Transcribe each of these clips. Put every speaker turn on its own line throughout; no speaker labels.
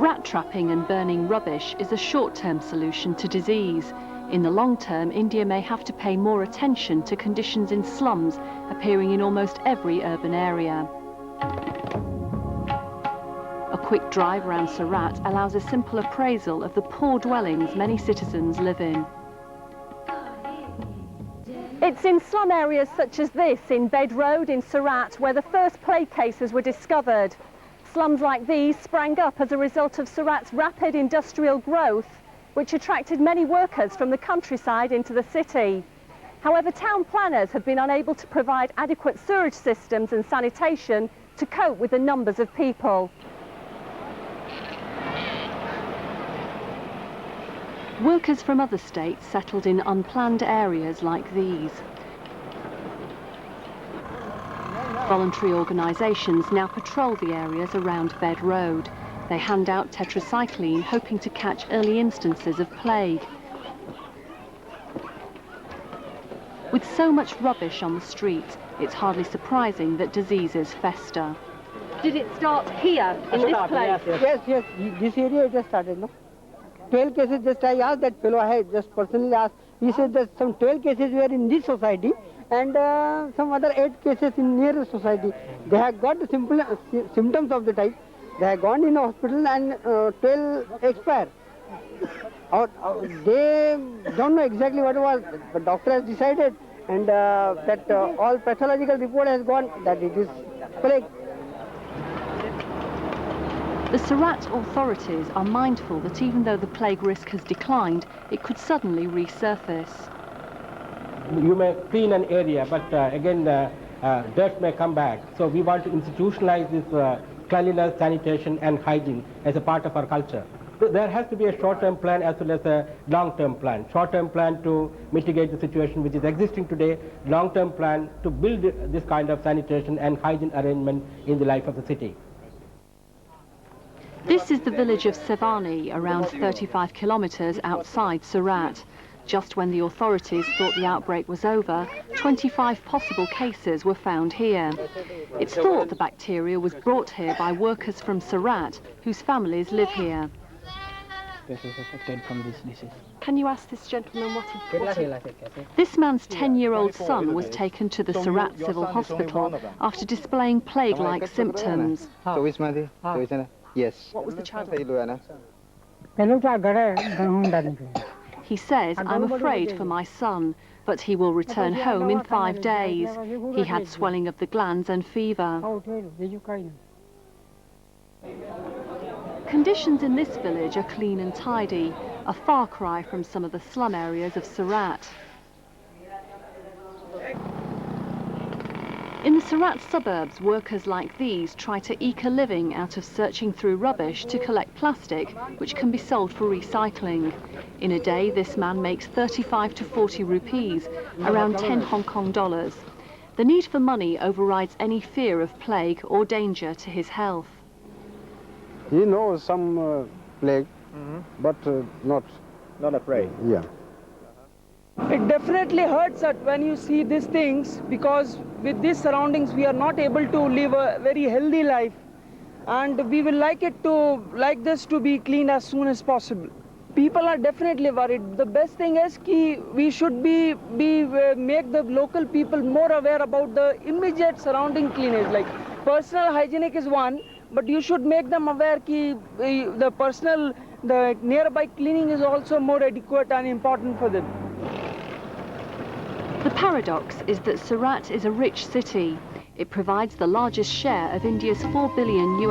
Rat trapping and burning rubbish is a short-term solution to disease. In the long term, India may have to pay more attention to conditions in slums appearing in almost every urban area. A quick drive around Sarat allows a simple appraisal of the poor dwellings many citizens live in. It's in slum areas such as this, in Bed Road in Sarat, where the first plague cases were discovered. Slums like these sprang up as a result of Sarat's rapid industrial growth, which attracted many workers from the countryside into the city. However, town planners have been unable to provide adequate sewage systems and sanitation to cope with the numbers of people. Workers from other states settled in unplanned areas like these. Voluntary organisations now patrol the areas around Bed Road. They hand out tetracycline, hoping to catch early instances of plague. With so much rubbish on the streets, it's hardly surprising that diseases fester. Did it start here, in this place?
Yes, this area just started, no? 12 cases, just I asked that fellow, I just personally asked, he said that some 12 cases were in this society and some other 8 cases in near society. They have got the symptoms of the type. They have gone in the hospital and 12 expire. They don't know exactly what it was, but doctor has decided and that all pathological report has gone that it is plague.
The Sarat authorities are mindful that even though the plague risk has declined, it could suddenly resurface.
You may clean an area, but again dirt may come back. So we want to institutionalize this cleanliness, sanitation and hygiene as a part of our culture. So there has to be a short-term plan as well as a long-term plan. Short-term plan to mitigate the situation which is existing today, long-term plan to build this kind of sanitation and hygiene arrangement in the life of the city.
This is the village of Sevani, around 35 kilometres outside Sarat. Just when the authorities thought the outbreak was over, 25 possible cases were found here. It's thought the bacteria was brought here by workers from Sarat, whose families live here. Can you ask this gentleman what he... This man's 10-year-old son was taken to the Sarat Civil Hospital after displaying plague-like symptoms.
Yes.
What was the child? He says, I'm afraid for my son, but he will return home in 5 days. He had swelling of the glands and fever. Conditions in this village are clean and tidy, a far cry from some of the slum areas of Sarat. In the Sarat suburbs, workers like these try to eke a living out of searching through rubbish to collect plastic, which can be sold for recycling. In a day, this man makes 35 to 40 rupees, around 10 Hong Kong dollars. The need for money overrides any fear of plague or danger to his health.
He knows some plague, but not afraid. Yeah.
It definitely hurts us when you see these things, because with these surroundings we are not able to live a very healthy life, and we will like this to be cleaned as soon as possible. People are definitely worried. The best thing is we should make the local people more aware about the immediate surrounding cleanliness. Like personal hygienic is one, but you should make them aware that the nearby cleaning is also more adequate and important for them.
The paradox is that Sarat is a rich city. It provides the largest share of India's $4 billion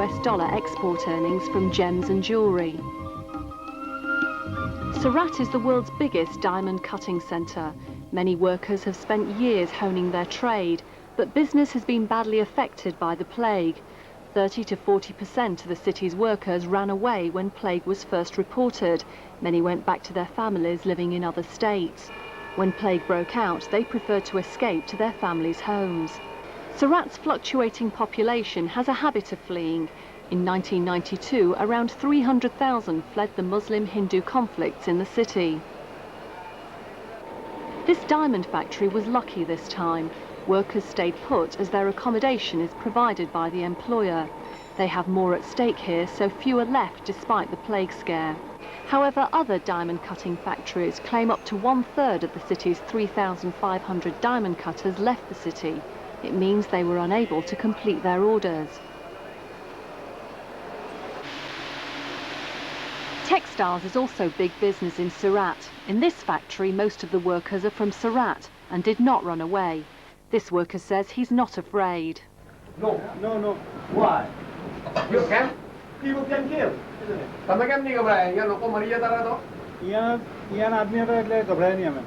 export earnings from gems and jewellery. Sarat is the world's biggest diamond cutting centre. Many workers have spent years honing their trade, but business has been badly affected by the plague. 30 to 40% of the city's workers ran away when plague was first reported. Many went back to their families living in other states. When plague broke out, they preferred to escape to their families' homes. Sarat's fluctuating population has a habit of fleeing. In 1992, around 300,000 fled the Muslim-Hindu conflicts in the city. This diamond factory was lucky this time. Workers stayed put as their accommodation is provided by the employer. They have more at stake here, so fewer left despite the plague scare. However, other diamond cutting factories claim up to 1/3 of the city's 3,500 diamond cutters left the city. It means they were unable to complete their orders. Textiles is also big business in Sarat. In this factory, most of the workers are from Sarat and did not run away. This worker says he's not afraid.
No. Why? You can? People can kill. તમે કેમ નહીં ગભરાયા? અહીંયા લોકો મરી જતા રહે તો? અહીંયા આદમીઓ તો એટલે ગભરાય નહીં અમે.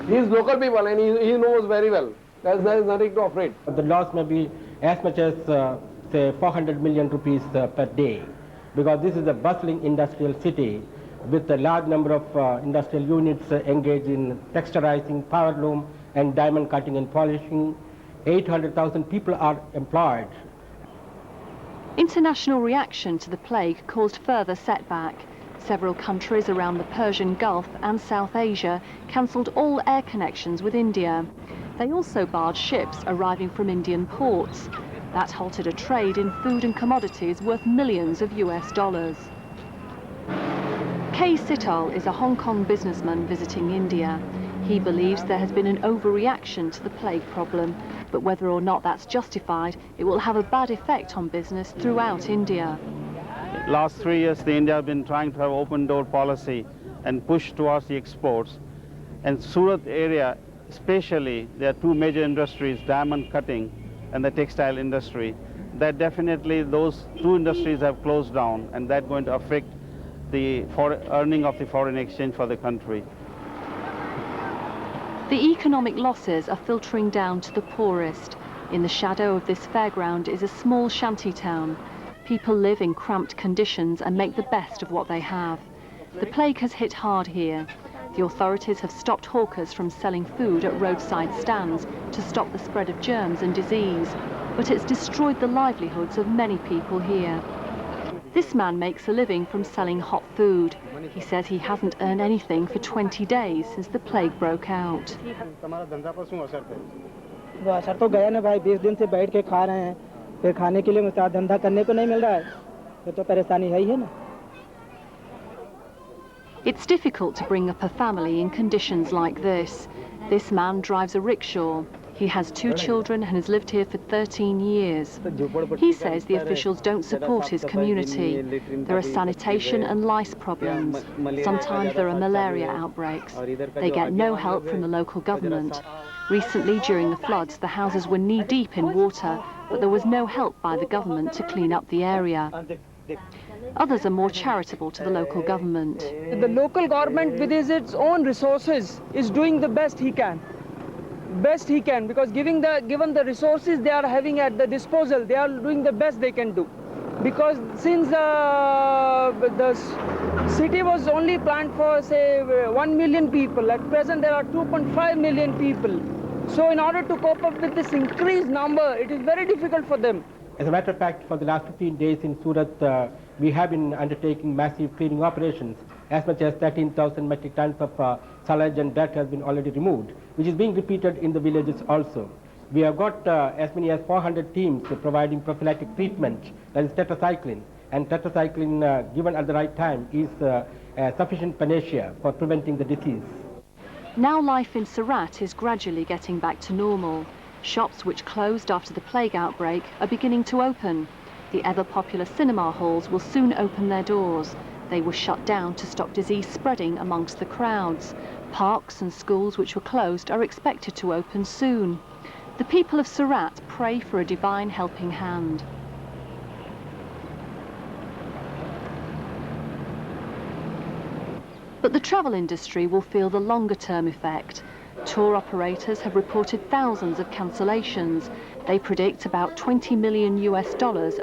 He is local people and he knows very well. There is nothing to afraid.
The loss may be as much as say 400 million rupees per day, because this is a bustling industrial city with a large number of industrial units engaged in texturizing, power loom and diamond cutting and polishing. 800,000 people are employed.
International reaction to the plague caused further setback. Several countries around the Persian Gulf and South Asia cancelled all air connections with India. They also barred ships arriving from Indian ports. That halted a trade in food and commodities worth millions of US dollars. Kay Sital is a Hong Kong businessman visiting India. He believes there has been an overreaction to the plague problem, but whether or not that's justified, it will have a bad effect on business throughout India.
Last 3 years, India has been trying to have open door policy and push towards the exports. And Surat area, especially, there are two major industries, diamond cutting and the textile industry. That definitely those two industries have closed down, and that's going to affect the earning of the foreign exchange for the country.
The economic losses are filtering down to the poorest. In the shadow of this fairground is a small shanty town. People live in cramped conditions and make the best of what they have. The plague has hit hard here. The authorities have stopped hawkers from selling food at roadside stands to stop the spread of germs and disease, but it's destroyed the livelihoods of many people here. This man makes a living from selling hot food. He says he hasn't earned anything for 20 days since the plague broke out.
असर तो गया ना भाई, 20 दिन से बैठ के खा रहे हैं, फिर खाने के लिए मुझे धंधा करने को नहीं मिल रहा है, फिर तो परेशानी है ही है ना.
It's difficult to bring up a family in conditions like this. This man drives a rickshaw. He has 2 children and has lived here for 13 years. He says the officials don't support his community. There are sanitation and lice problems. Sometimes there are malaria outbreaks. They get no help from the local government. Recently, during the floods, the houses were knee-deep in water, but there was no help by the government to clean up the area. Others are more charitable to the local government.
The local government, with its own resources, is doing the best he can. Because given the resources they are having at the disposal, they are doing the best they can do. Because since the city was only planned for, say, 1 million people, at present there are 2.5 million people. So in order to cope up with this increased number, it is very difficult for them.
As a matter of fact, for the last 15 days in Surat, we have been undertaking massive cleaning operations. As much as 13,000 metric tons of silage and dirt has been already removed, which is being repeated in the villages also. We have got as many as 400 teams providing prophylactic treatment, that is tetracycline. And tetracycline, given at the right time, is a sufficient panacea for preventing the disease.
Now life in Sarat is gradually getting back to normal. Shops which closed after the plague outbreak are beginning to open. The ever-popular cinema halls will soon open their doors. They were shut down to stop disease spreading amongst the crowds. Parks and schools which were closed are expected to open soon. The people of Sarat pray for a divine helping hand. But the travel industry will feel the longer-term effect. Tour operators have reported thousands of cancellations. They predict about $20 million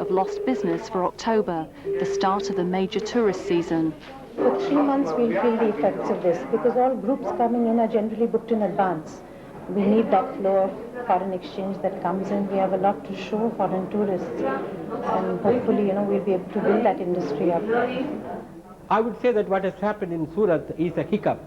of lost business for October, the start of the major tourist season.
For 3 months we'll feel the effects of this because all groups coming in are generally booked in advance. We need that flow of foreign exchange that comes in. We have a lot to show foreign tourists, and hopefully, we'll be able to build that industry up.
I would say that what has happened in Surat is a hiccup.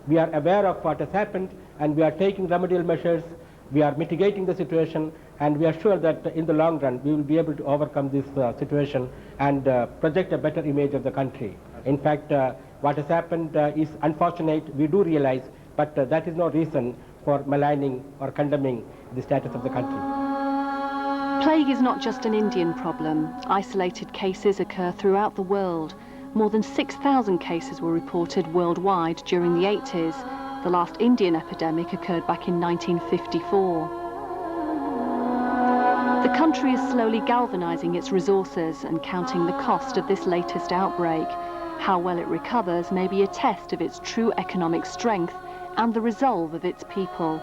We are aware of what has happened and we are taking remedial measures We are mitigating the situation, and we are sure that in the long run we will be able to overcome this situation and project a better image of the country. In fact, what has happened is unfortunate, we do realize, but that is no reason for maligning or condemning the status of the country.
Plague is not just an Indian problem. Isolated cases occur throughout the world. More than 6,000 cases were reported worldwide during the 80s. The last Indian epidemic occurred back in 1954. The country is slowly galvanizing its resources and counting the cost of this latest outbreak. How well it recovers may be a test of its true economic strength and the resolve of its people.